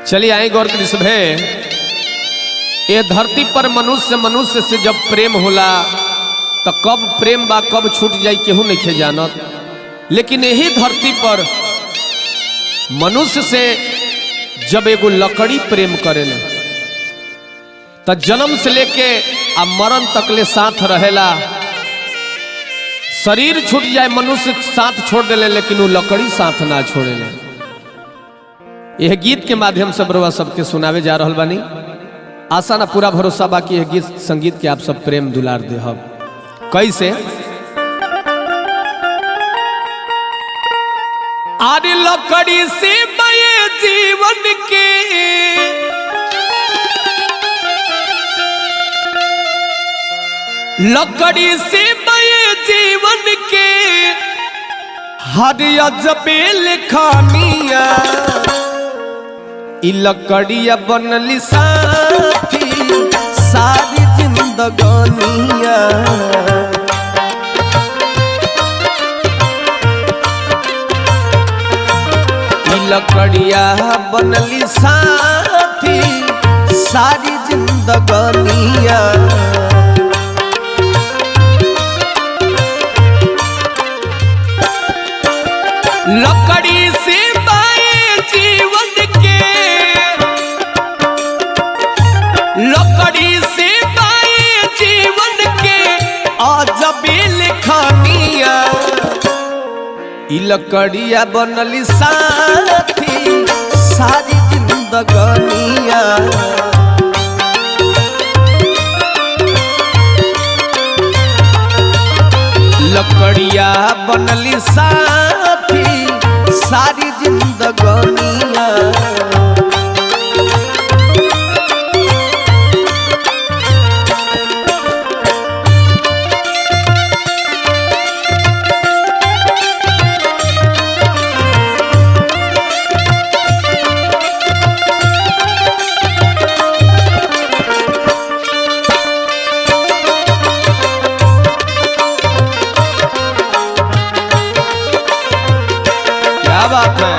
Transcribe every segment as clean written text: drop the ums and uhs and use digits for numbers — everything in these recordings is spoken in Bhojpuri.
चलिए आए गौर करी सभे, ये धरती पर मनुष्य से जब प्रेम होला तो कब प्रेम बा कब छूट जाए केहू नहीं जानत। लेकिन यही धरती पर मनुष्य से जब एगो लकड़ी प्रेम करेला तो जन्म से लेके आ मरण तक ले साथ रहेला। शरीर छूट जाए मनुष्य साथ छोड़ देले, लेकिन वो लकड़ी साथ ना छोड़ेले। यह गीत के माध्यम से बरुआ सबके सुनावे जा रहल बानी। आशा ना पूरा भरोसा बाकी यह गीत संगीत के आप सब प्रेम दुलार देहब। कैसे आरे लकड़ी से बये जीवन के लकड़ी से बये जीवन के हर अजबेल खानिया लकड़िया बनली साथी सारी जिंदगानिया। लकड़िया बनली साथी सारी जिंदगानिया। लकड़ी से बाए जीवन के लकड़ी से बाए जीवन के अजबेल खानिया। लकड़िया बनली साथी सारी जिंदगानिया। लकड़िया बनली साथी सारी जिंदगानिया। क्या बात है।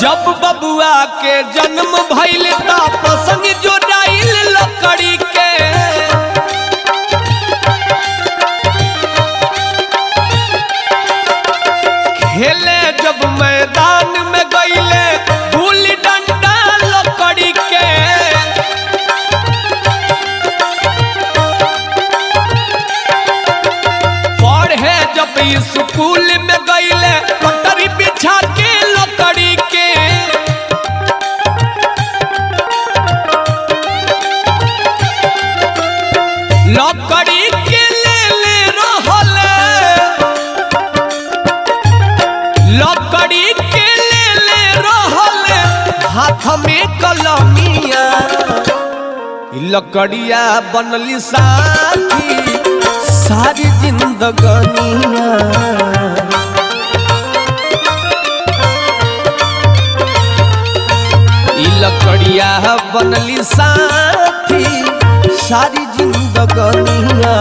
जब बबुआ के जन्म भइल ता पसंग जोड़ाइल लकड़ी के। खेले जब मैदान में गईले गुल्ली डंडा लकड़ी के। पढ़े जब स्कूल में गईले पटरी बिछा के लकड़ी के। लकड़ी के ले रहल लकड़ी के ले रहल हाथ में कलमिया। लकड़िया बनली साथी सारी जिंदगानिया। लकड़िया बनली साथी सारी जिंदगानिया।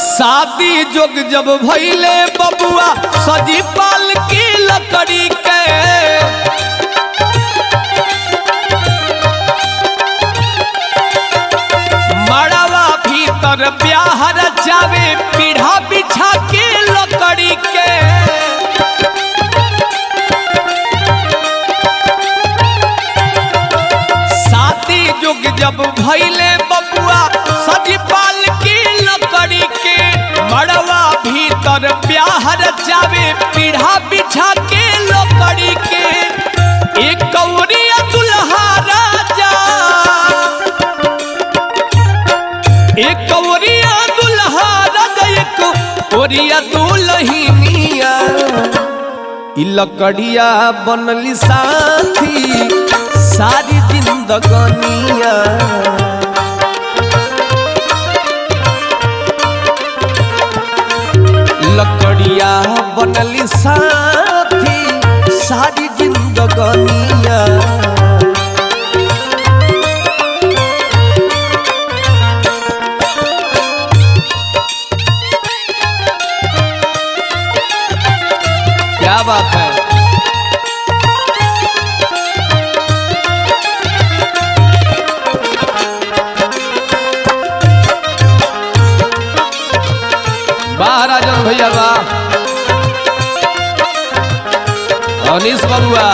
शादी जोग जब भइले बबुआ सजी पाल की लकड़ी के। मड़वा भीतर ब्याह रचावे पीढ़ा बिछा के लकड़ी के। ई लकड़िया बनली साथी सारी जिंदगानिया। लकड़िया बनली साथी सारी जिंदगानिया। क्या बात है। वाह राजन भैया वाह। अनीस बबुआ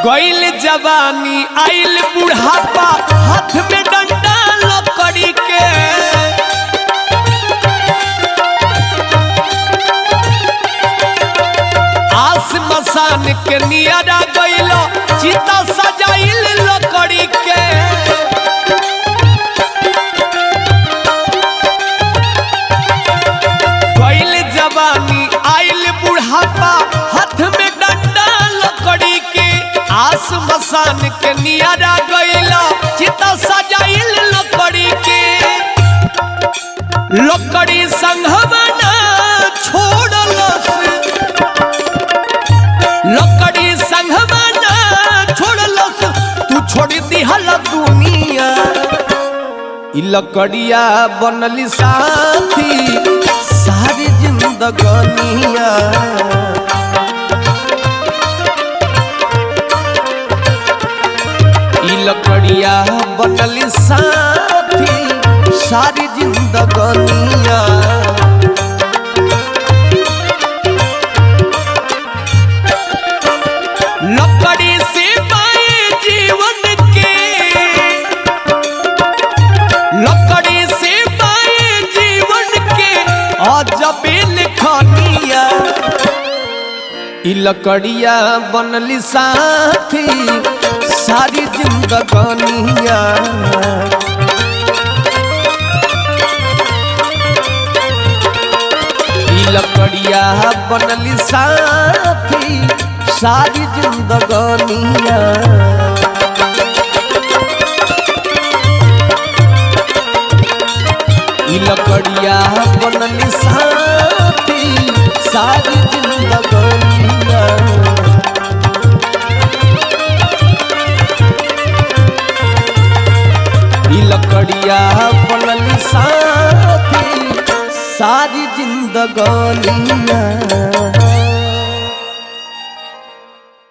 गइल जवानी आइल बुढ़ापा हाथ में डंडा लकड़ी के। आस मसान के नियरा गइल चिता सजाइल लकड़ी के। गइल जवानी आइल बुढ़ापा हाथ में डंडा लकड़ी के। आस मसान के नियरा गइला चिता सजाइल लकड़ी के। लकड़ी संघवा ना छोड़लस, लकड़ी संघवा ना छोड़लस, तू छोड़ दिहल दुनिया। ई लकड़िया बनली साथी सारी जिंदगानिया। लकड़िया बनली साथी सारी जिंदगानिया। लकड़ी से पाए जीवन के, लकड़ी से पाए जीवन के अजबे लिखनिया। ई लकड़िया बनली साथी सारी जिंदगानिया। ई लकड़िया बनली साथी सारी जिंदगानिया। ई लकड़िया बनली साथी सारी जिंदगानिया। लकड़िया बनली साथी सारी जिंदगानिया।